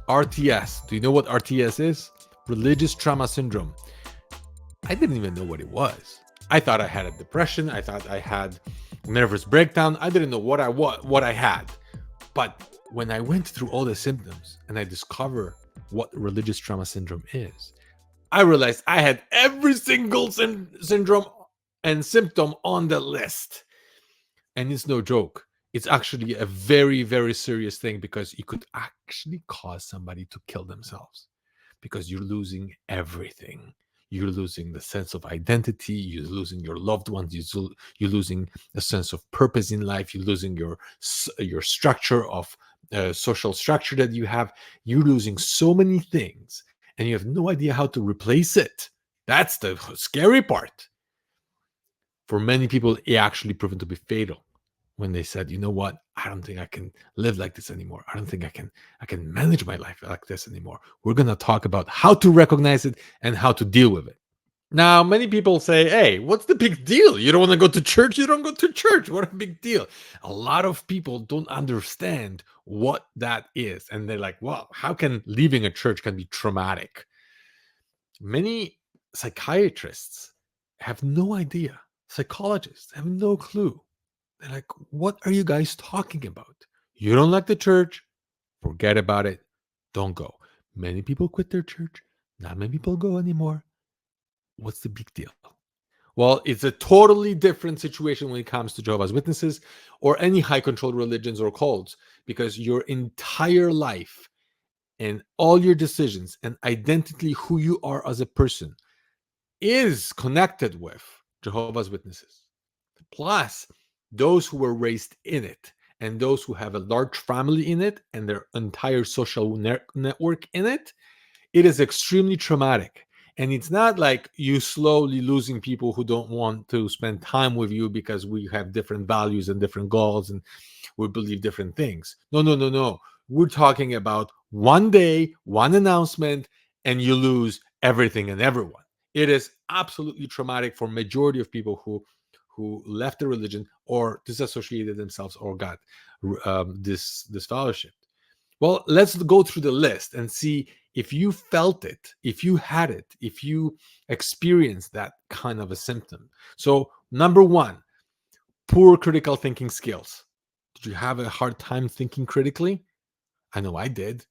RTS. Do you know what RTS is? Religious trauma syndrome. I didn't even know what it was. I thought I had a depression. I thought I had nervous breakdown. I didn't know what I had. But when I went through all the symptoms and I discovered what religious trauma syndrome is, I realized I had every single syndrome and symptom on the list. And it's no joke. It's actually a very, very serious thing because it could actually cause somebody to kill themselves because you're losing everything. You're losing the sense of identity. You're losing your loved ones. You're losing a sense of purpose in life. You're losing your structure of social structure that you have. You're losing so many things, and you have no idea how to replace it. That's the scary part. For many people, it actually proven to be fatal when they said, you know what, I don't think I can live like this anymore. I don't think I can manage my life like this anymore. We're going to talk about how to recognize it and how to deal with it. Now, many people say, hey, what's the big deal? You don't want to go to church? You don't go to church. What a big deal. A lot of people don't understand what that is. And they're like, well, how can leaving a church can be traumatic? Many psychiatrists have no idea. Psychologists have no clue. They're like, what are you guys talking about? You don't like the church? Forget about it. Don't go. Many people quit their church. Not many people go anymore. What's the big deal? Well, it's a totally different situation when it comes to Jehovah's Witnesses or any high control religions or cults because your entire life and all your decisions and identity, who you are as a person, is connected with Jehovah's Witnesses. Plus, those who were raised in it and those who have a large family in it and their entire social network in it, it is extremely traumatic. And it's not like you slowly losing people who don't want to spend time with you because we have different values and different goals and we believe different things. No, no, no, no. We're talking about one day, one announcement, and you lose everything and everyone. It is absolutely traumatic for majority of people who left the religion or disassociated themselves or got this fellowship. Well, let's go through the list and see if you felt it, if you had it, if you experienced that kind of a symptom. So, number one, poor critical thinking skills. Did you have a hard time thinking critically? I know I did.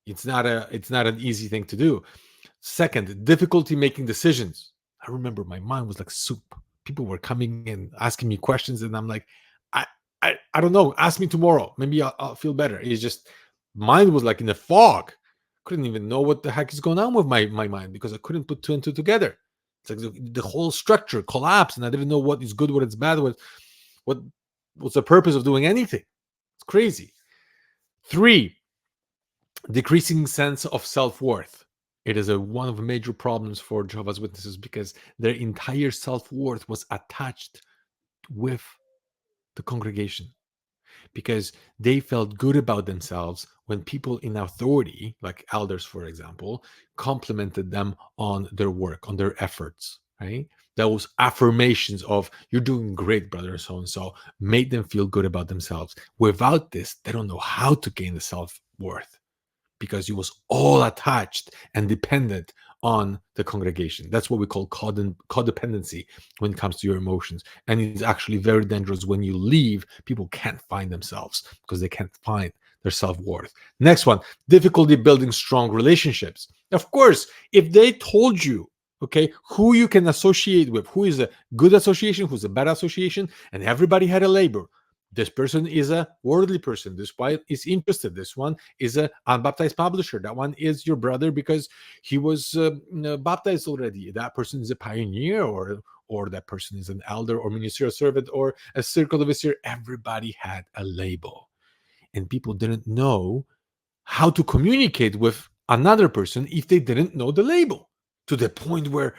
It's not an easy thing to do. Second, difficulty making decisions. I remember my mind was like soup. People were coming and asking me questions, and I'm like, I I don't know. Ask me tomorrow. Maybe I'll feel better. It's just mind was like in a fog. Couldn't even know what the heck is going on with my mind because I couldn't put two and two together. It's like the whole structure collapsed, and I didn't know what is good, what is bad, what what's the purpose of doing anything. It's crazy. Three, decreasing sense of self-worth. It is one of the major problems for Jehovah's Witnesses because their entire self-worth was attached with the congregation because they felt good about themselves when people in authority, like elders, for example, complimented them on their work, on their efforts, right? Those affirmations of, you're doing great, brother, so and so, made them feel good about themselves. Without this, they don't know how to gain the self worth because it was all attached and dependent on the congregation. That's what we call codependency when it comes to your emotions. And it's actually very dangerous when you leave, people can't find themselves because they can't find their self-worth. Next one, difficulty building strong relationships. Of course, if they told you, okay, who you can associate with, who is a good association, who's a bad association, and everybody had a label. This person is a worldly person. This one is interested. This one is a unbaptized publisher. That one is your brother because he was baptized already. That person is a pioneer, or that person is an elder or ministerial servant or a circle of visitor. Everybody had a label, and people didn't know how to communicate with another person if they didn't know the label. To the point where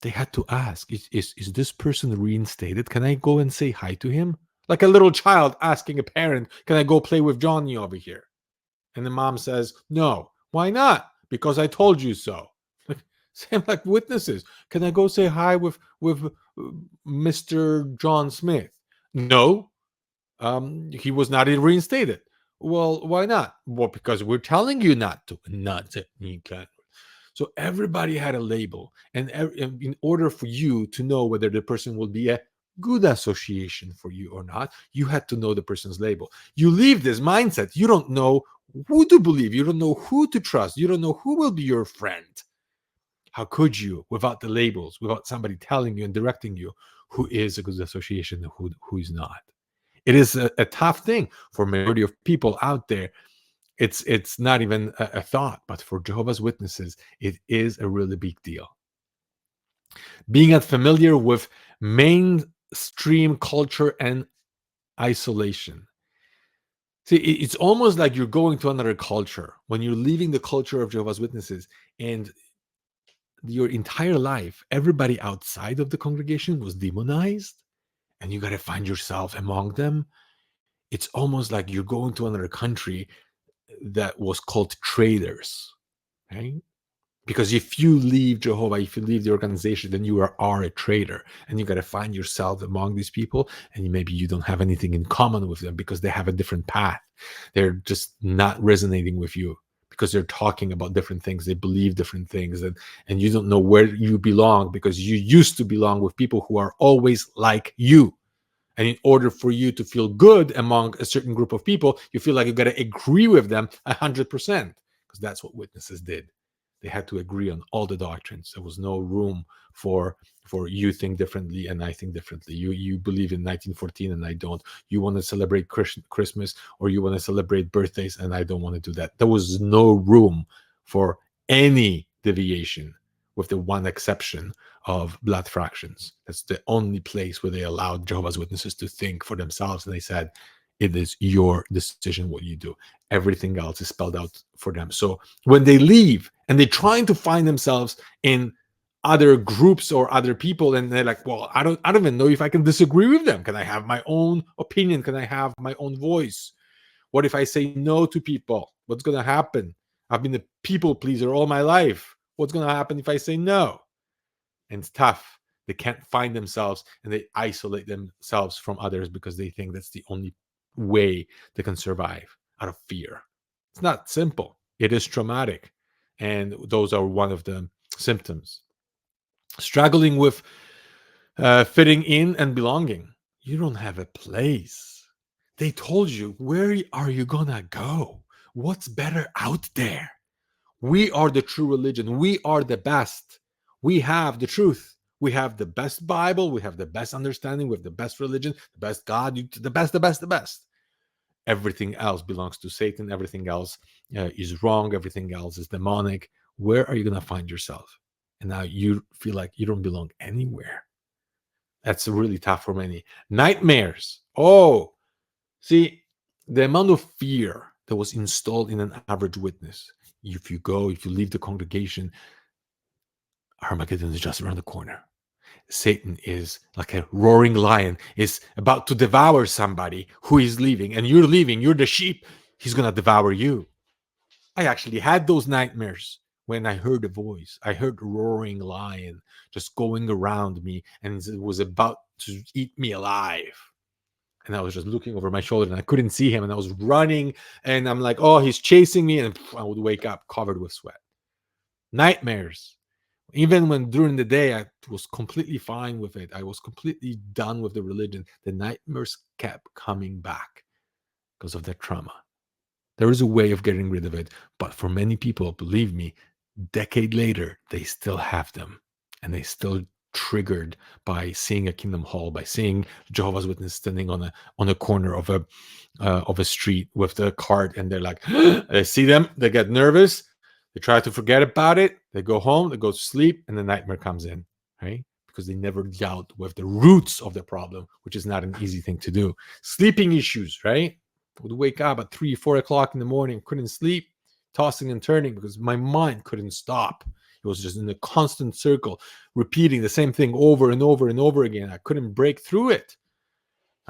they had to ask, is this person reinstated? Can I go and say hi to him? Like a little child asking a parent, can I go play with Johnny over here? And the mom says, no. Why not? Because I told you so. Same like witnesses. Can I go say hi with Mr. John Smith? No, he was not reinstated. Well, why not? Well, because we're telling you not to, not to. You can't. So everybody had a label, and in order for you to know whether the person will be a good association for you or not, you had to know the person's label. You leave this mindset. You don't know who to believe. You don't know who to trust. You don't know who will be your friend. How could you, without the labels, without somebody telling you and directing you who is a good association and who is not? It is a tough thing for majority of people out there. It's not even a thought, but for Jehovah's Witnesses, it is a really big deal. Being unfamiliar with mainstream culture and isolation. See, it's almost like you're going to another culture when you're leaving the culture of Jehovah's Witnesses, and your entire life, everybody outside of the congregation was demonized, and you got to find yourself among them. It's almost like you're going to another country that was called traders, right? Because if you leave Jehovah, if you leave the organization, then you are a traitor, and you got to find yourself among these people, and maybe you don't have anything in common with them because they have a different path. They're just not resonating with you because they're talking about different things. They believe different things, and you don't know where you belong because you used to belong with people who are always like you. And in order for you to feel good among a certain group of people, you feel like you got to agree with them 100%, because that's what witnesses did. They had to agree on all the doctrines. There was no room for you think differently and I think differently. You believe in 1914 and I don't. You want to celebrate Christmas, or you want to celebrate birthdays and I don't want to do that. There was no room for any deviation, with the one exception of blood fractions. That's the only place where they allowed Jehovah's Witnesses to think for themselves. And they said, it is your decision what you do. Everything else is spelled out for them. So when they leave and they're trying to find themselves in other groups or other people, and they're like, well, I don't even know if I can disagree with them. Can I have my own opinion? Can I have my own voice? What if I say no to people? What's going to happen? I've been a people pleaser all my life. What's going to happen if I say no? And it's tough. They can't find themselves, and they isolate themselves from others because they think that's the only way they can survive, out of fear. It's not simple. It is traumatic. And those are one of the symptoms. Struggling with fitting in and belonging. You don't have a place. They told you, where are you going to go? What's better out there? We are the true religion. We are the best. We have the truth. We have the best Bible. We have the best understanding. We have the best religion, the best God, the best, the best, the best. Everything else belongs to Satan. Everything else is wrong. Everything else is demonic. Where are you going to find yourself? And now you feel like you don't belong anywhere. That's really tough for many. Nightmares. Oh, see, the amount of fear that was installed in an average witness. If you leave the congregation, Armageddon is just around the corner. Satan is like a roaring lion, is about to devour somebody who is leaving, and you're leaving, you're the sheep. He's going to devour you. I actually had those nightmares when I heard a voice. I heard a roaring lion just going around me, and it was about to eat me alive. And I was just looking over my shoulder and I couldn't see him. And I was running and I'm like, oh, he's chasing me. And I would wake up covered with sweat. Nightmares. Even when during the day I was completely fine with it, I was completely done with the religion, the nightmares kept coming back because of that trauma. There is a way of getting rid of it, but for many people, believe me, decade later, they still have them, and they still triggered by seeing a Kingdom Hall, by seeing Jehovah's Witness standing on a corner of a street with the cart, and they're like, they see them, they get nervous, they try to forget about it, they go home, they go to sleep, and the nightmare comes in, right? Because they never dealt with the roots of the problem, which is not an easy thing to do. Sleeping issues, right? I would wake up at 3, 4 o'clock in the morning, couldn't sleep, tossing and turning because my mind couldn't stop. It was just in a constant circle, repeating the same thing over and over and over again. I couldn't break through it.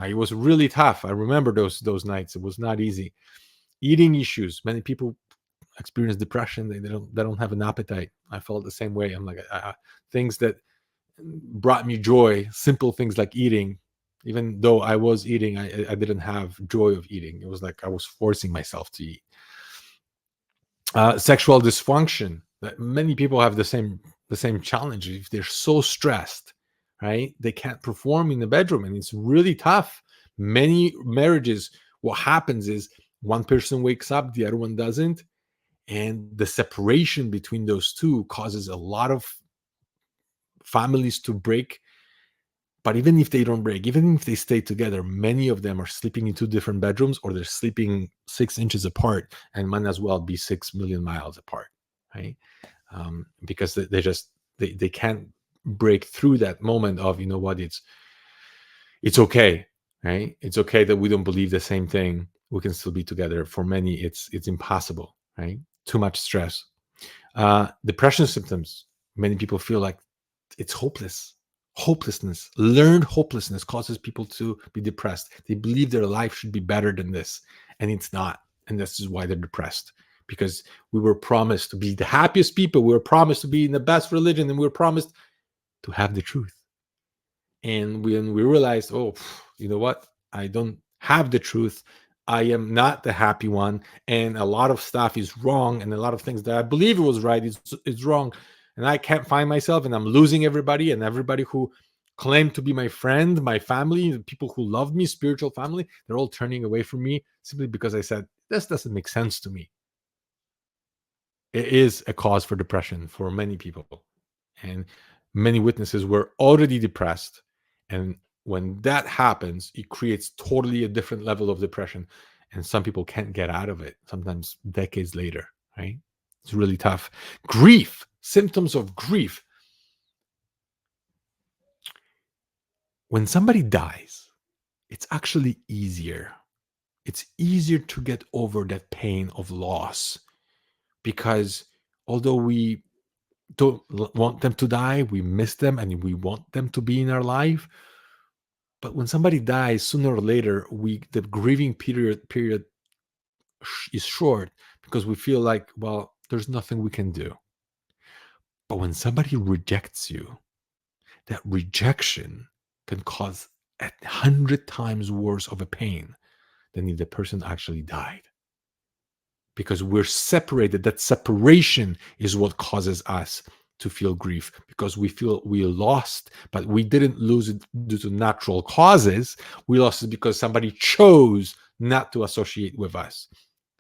It was really tough. I remember those nights. It was not easy. Eating issues. Many people experience depression. They don't have an appetite. I felt the same way. I'm like, things that brought me joy, simple things like eating, Even though I was eating, I didn't have joy of eating. It was like I was forcing myself to eat. Sexual dysfunction. Many people have the same challenge. If they're so stressed, right, they can't perform in the bedroom, and it's really tough. Many marriages, what happens is one person wakes up, the other one doesn't, and the separation between those two causes a lot of families to break. But even if they don't break, even if they stay together, many of them are sleeping in two different bedrooms, or they're sleeping 6 inches apart and might as well be 6 million miles apart, right? Because they just they can't break through that moment of, you know what, it's okay, right? It's okay that we don't believe the same thing. We can still be together. For many, it's impossible, right? Too much stress. Depression symptoms. Many people feel like it's hopeless. Hopelessness, learned hopelessness causes people to be depressed. They believe their life should be better than this, and it's not. And this is why they're depressed, because we were promised to be the happiest people. We were promised to be in the best religion, and we were promised to have the truth. And when we realized, oh, you know what? I don't have the truth. I am not the happy one. And a lot of stuff is wrong. And a lot of things that I believe it was right is wrong. And I can't find myself. And I'm losing everybody. And everybody who claimed to be my friend, my family, the people who love me, spiritual family, they're all turning away from me simply because I said, this doesn't make sense to me. It is a cause for depression for many people. And many witnesses were already depressed. And when that happens, it creates totally a different level of depression. And some people can't get out of it, sometimes decades later, right? It's really tough. Grief, symptoms of grief. When somebody dies, it's actually easier. It's easier to get over that pain of loss, because although we don't want them to die, we miss them and we want them to be in our life. But when somebody dies, sooner or later, the grieving period is short, because we feel like, well, there's nothing we can do. But when somebody rejects you, that rejection can cause 100 times worse of a pain than if the person actually died, because we're separated. That separation is what causes us to feel grief, because we feel we lost, but we didn't lose it due to natural causes. We lost it because somebody chose not to associate with us.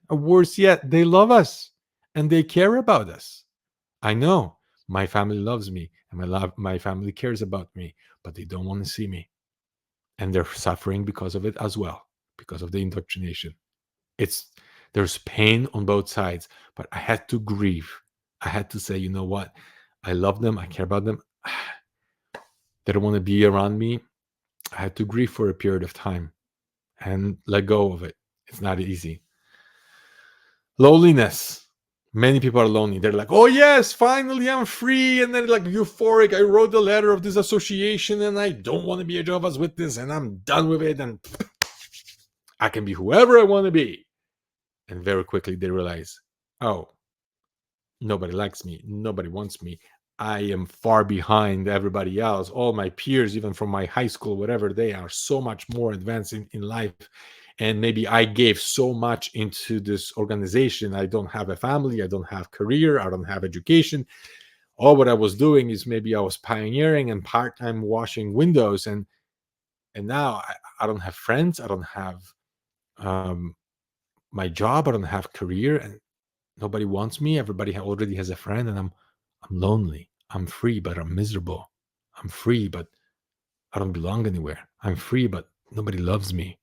Or worse yet, they love us and they care about us. I know my family loves me and my family cares about me, but they don't want to see me. And they're suffering because of it as well, because of the indoctrination. It's There's pain on both sides, but I had to grieve. I had to say, you know what? I love them. I care about them. They don't want to be around me. I had to grieve for a period of time and let go of it. It's not easy. Loneliness. Many people are lonely. They're like, oh, yes, finally I'm free. And then, like, euphoric. I wrote the letter of disassociation and I don't want to be a Jehovah's Witness and I'm done with it. And I can be whoever I want to be. And very quickly they realize, oh, nobody likes me. Nobody wants me. I am far behind everybody else. All my peers, even from my high school, whatever, they are so much more advanced in life. And maybe I gave so much into this organization. I don't have a family. I don't have career. I don't have education. All what I was doing is maybe I was pioneering and part-time washing windows. And now I don't have friends. I don't have um, my job. I don't have career. And nobody wants me. Everybody already has a friend, and I'm lonely. I'm free, but I'm miserable. I'm free, but I don't belong anywhere. I'm free, but nobody loves me.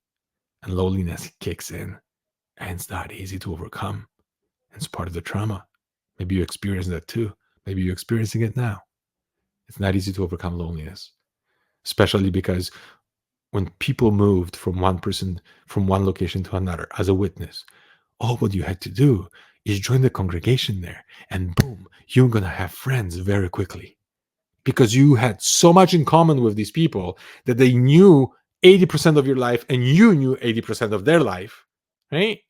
And loneliness kicks in, and it's not easy to overcome. It's part of the trauma. Maybe you experience that too. Maybe you're experiencing it now. It's not easy to overcome loneliness, especially because when people moved from one location to another as a witness, all what you had to do is join the congregation there, and boom, you're going to have friends very quickly, because you had so much in common with these people that they knew 80% of your life and you knew 80% of their life, right?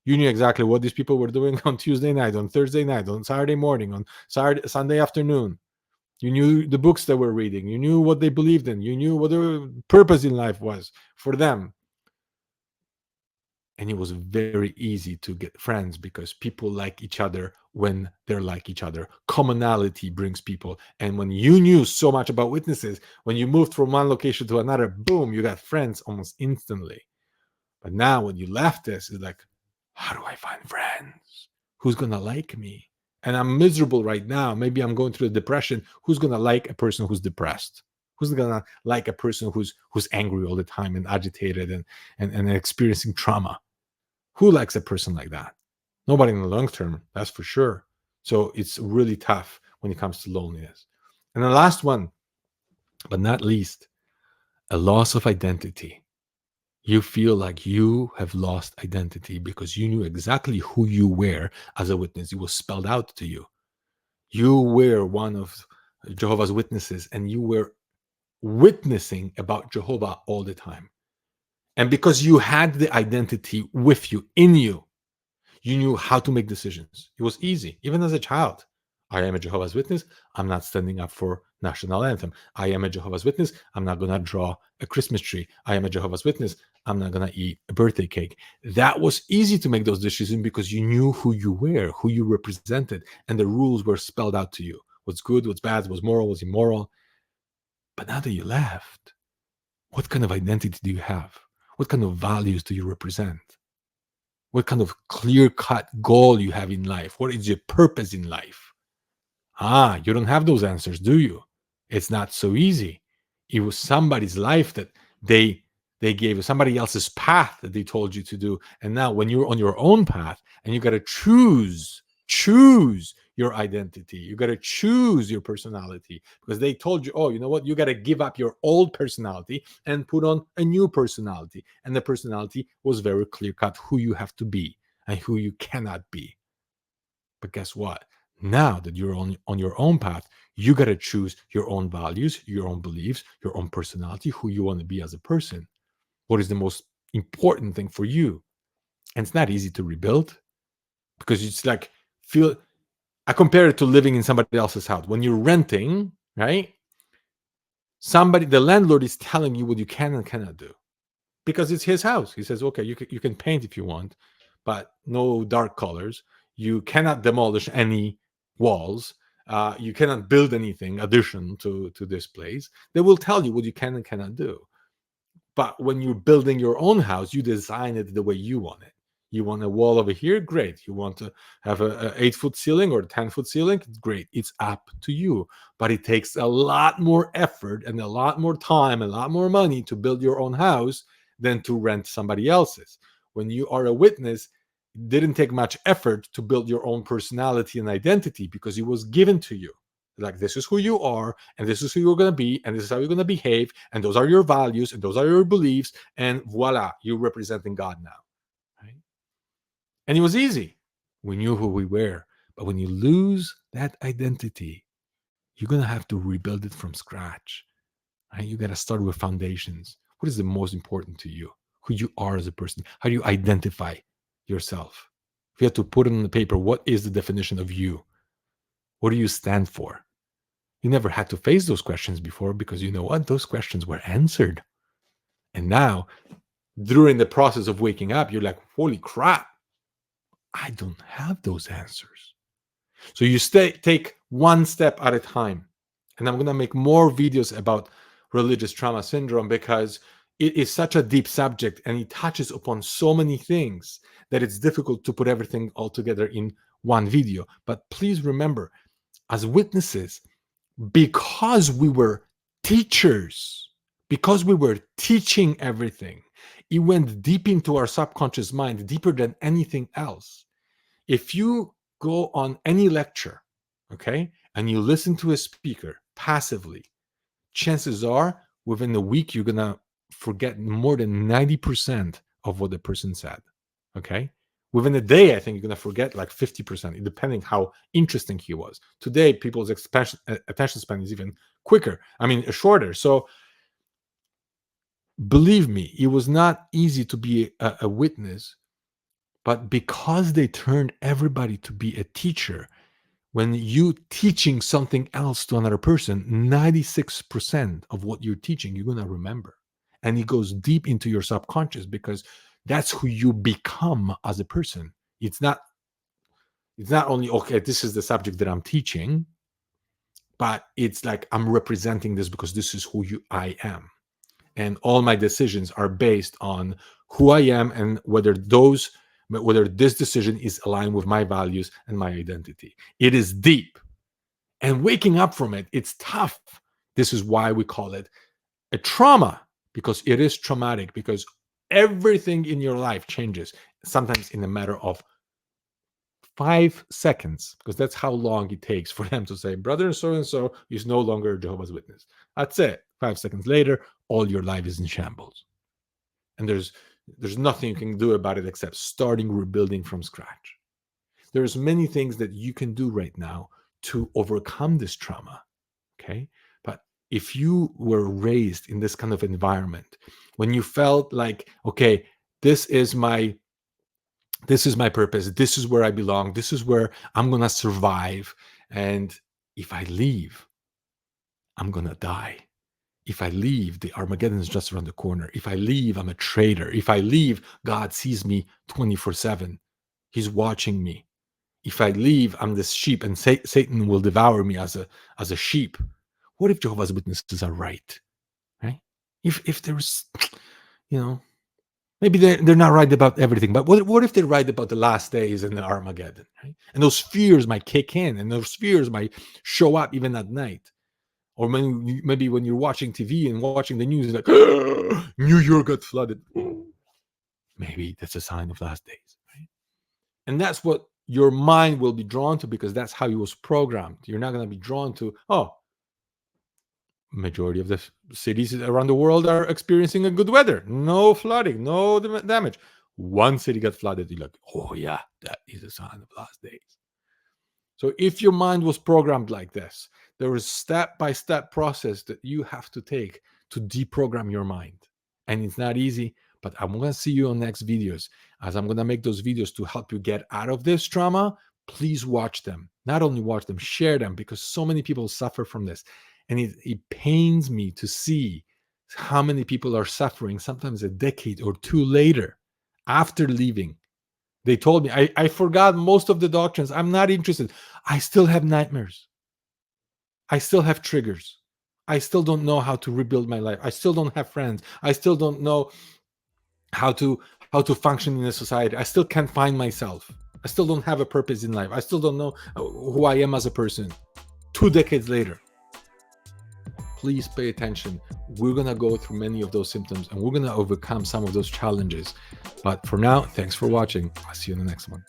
You knew exactly what these people were doing on Tuesday night, on Thursday night, on Saturday morning, on Sunday afternoon. You knew the books they were reading. You knew what they believed in. You knew what their purpose in life was for them. And it was very easy to get friends because people like each other when they're like each other. Commonality brings people. And when you knew so much about witnesses, when you moved from one location to another, boom, you got friends almost instantly. But now when you left this, it's like, how do I find friends? Who's gonna like me? And I'm miserable right now. Maybe I'm going through a depression. Who's gonna like a person who's depressed? Who's gonna like a person who's angry all the time and agitated and experiencing trauma? Who likes a person like that? Nobody in the long term, that's for sure. So it's really tough when it comes to loneliness. And the last one, but not least, a loss of identity. You feel like you have lost identity because you knew exactly who you were as a witness. It was spelled out to you. You were one of Jehovah's Witnesses and you were witnessing about Jehovah all the time. And because you had the identity with you, in you, you knew how to make decisions. It was easy, even as a child. I am a Jehovah's Witness. I'm not standing up for national anthem. I am a Jehovah's Witness. I'm not going to draw a Christmas tree. I am a Jehovah's Witness. I'm not going to eat a birthday cake. That was easy to make those decisions because you knew who you were, who you represented, and the rules were spelled out to you. What's good, what's bad, what's moral, what's immoral. But now that you left, what kind of identity do you have? What kind of values do you represent? What kind of clear cut goal you have in life? What is your purpose in life? You don't have those answers, do you? It's not so easy. It was somebody's life that they they gave you, somebody else's path that they told you to do. And now when you're on your own path and you got to choose your identity. You got to choose your personality because they told you, oh, you know what? You got to give up your old personality and put on a new personality. And the personality was very clear cut who you have to be and who you cannot be. But guess what? Now that you're on your own path, you got to choose your own values, your own beliefs, your own personality, who you want to be as a person. What is the most important thing for you? And it's not easy to rebuild because it's like, feel I compare it to living in somebody else's house. When you're renting, right? The landlord is telling you what you can and cannot do because it's his house. He says, okay, you can paint if you want, but no dark colors. You cannot demolish any walls. You cannot build anything addition to this place. They will tell you what you can and cannot do. But when you're building your own house, you design it the way you want it. You want a wall over here? Great. You want to have a 8-foot ceiling or a 10-foot ceiling? Great. It's up to you. But it takes a lot more effort and a lot more time, a lot more money to build your own house than to rent somebody else's. When you are a witness, it didn't take much effort to build your own personality and identity because it was given to you. Like, this is who you are, and this is who you're going to be, and this is how you're going to behave, and those are your values, and those are your beliefs, and voila, you're representing God now. Right? And it was easy. We knew who we were. But when you lose that identity, you're going to have to rebuild it from scratch. Right? You got to start with foundations. What is the most important to you? Who you are as a person? How do you identify yourself? If you have to put it on the paper, what is the definition of you? What do you stand for? You never had to face those questions before because you know what? Those questions were answered. And now, during the process of waking up, you're like, holy crap, I don't have those answers. So you take one step at a time. And I'm going to make more videos about religious trauma syndrome because it is such a deep subject and it touches upon so many things that it's difficult to put everything all together in one video. But please remember, as witnesses, because we were teachers, because we were teaching everything, it went deep into our subconscious mind, deeper than anything else. If you go on any lecture, okay, and you listen to a speaker passively, chances are within a week, you're going to forget more than 90% of what the person said, okay? Within a day, I think you're going to forget like 50%, depending how interesting he was. Today, people's attention span is even quicker. I mean, shorter. So believe me, it was not easy to be a witness, but because they turned everybody to be a teacher, when you teaching something else to another person, 96% of what you're teaching, you're going to remember. And it goes deep into your subconscious because that's who you become as a person. It's not only, okay, this is the subject that I'm teaching, but it's like I'm representing this because this is I am. And all my decisions are based on who I am and whether this decision is aligned with my values and my identity. It is deep. And waking up from it, it's tough. This is why we call it a trauma, because it is traumatic, because everything in your life changes, sometimes in a matter of 5 seconds, because that's how long it takes for them to say, brother so and so is no longer a Jehovah's Witness. That's it. 5 seconds later, all your life is in shambles. And there's nothing you can do about it except starting rebuilding from scratch. There's many things that you can do right now to overcome this trauma. Okay. But if you were raised in this kind of environment, when you felt like, okay, this is my purpose, this is where I belong, this is where I'm gonna survive, and if I leave, I'm gonna die. If I leave, the Armageddon is just around the corner. If I leave, I'm a traitor. If I leave, God sees me 24/7. He's watching me. If I leave, I'm this sheep, and Satan will devour me as a sheep. What if Jehovah's Witnesses are right? Right? If there's, maybe they're not right about everything, but what if they're right about the last days and the Armageddon? Right? And those fears might kick in, and those fears might show up even at night. Or maybe when you're watching TV and watching the news, like, New York got flooded. Maybe that's a sign of last days. Right? And that's what your mind will be drawn to, because that's how it was programmed. You're not going to be drawn to, majority of the cities around the world are experiencing a good weather. No flooding, no damage. One city got flooded. You're like, oh yeah, that is a sign of last days. So if your mind was programmed like this, there is step-by-step process that you have to take to deprogram your mind. And it's not easy, but I'm going to see you on next videos. As I'm going to make those videos to help you get out of this trauma, please watch them. Not only watch them, share them, because so many people suffer from this. And it pains me to see how many people are suffering, sometimes a decade or two later, after leaving. They told me, I forgot most of the doctrines. I'm not interested. I still have nightmares. I still have triggers. I still don't know how to rebuild my life. I still don't have friends. I still don't know how to function in a society. I still can't find myself. I still don't have a purpose in life. I still don't know who I am as a person. 2 decades later. Please pay attention. We're going to go through many of those symptoms, and we're going to overcome some of those challenges. But for now, thanks for watching. I'll see you in the next one.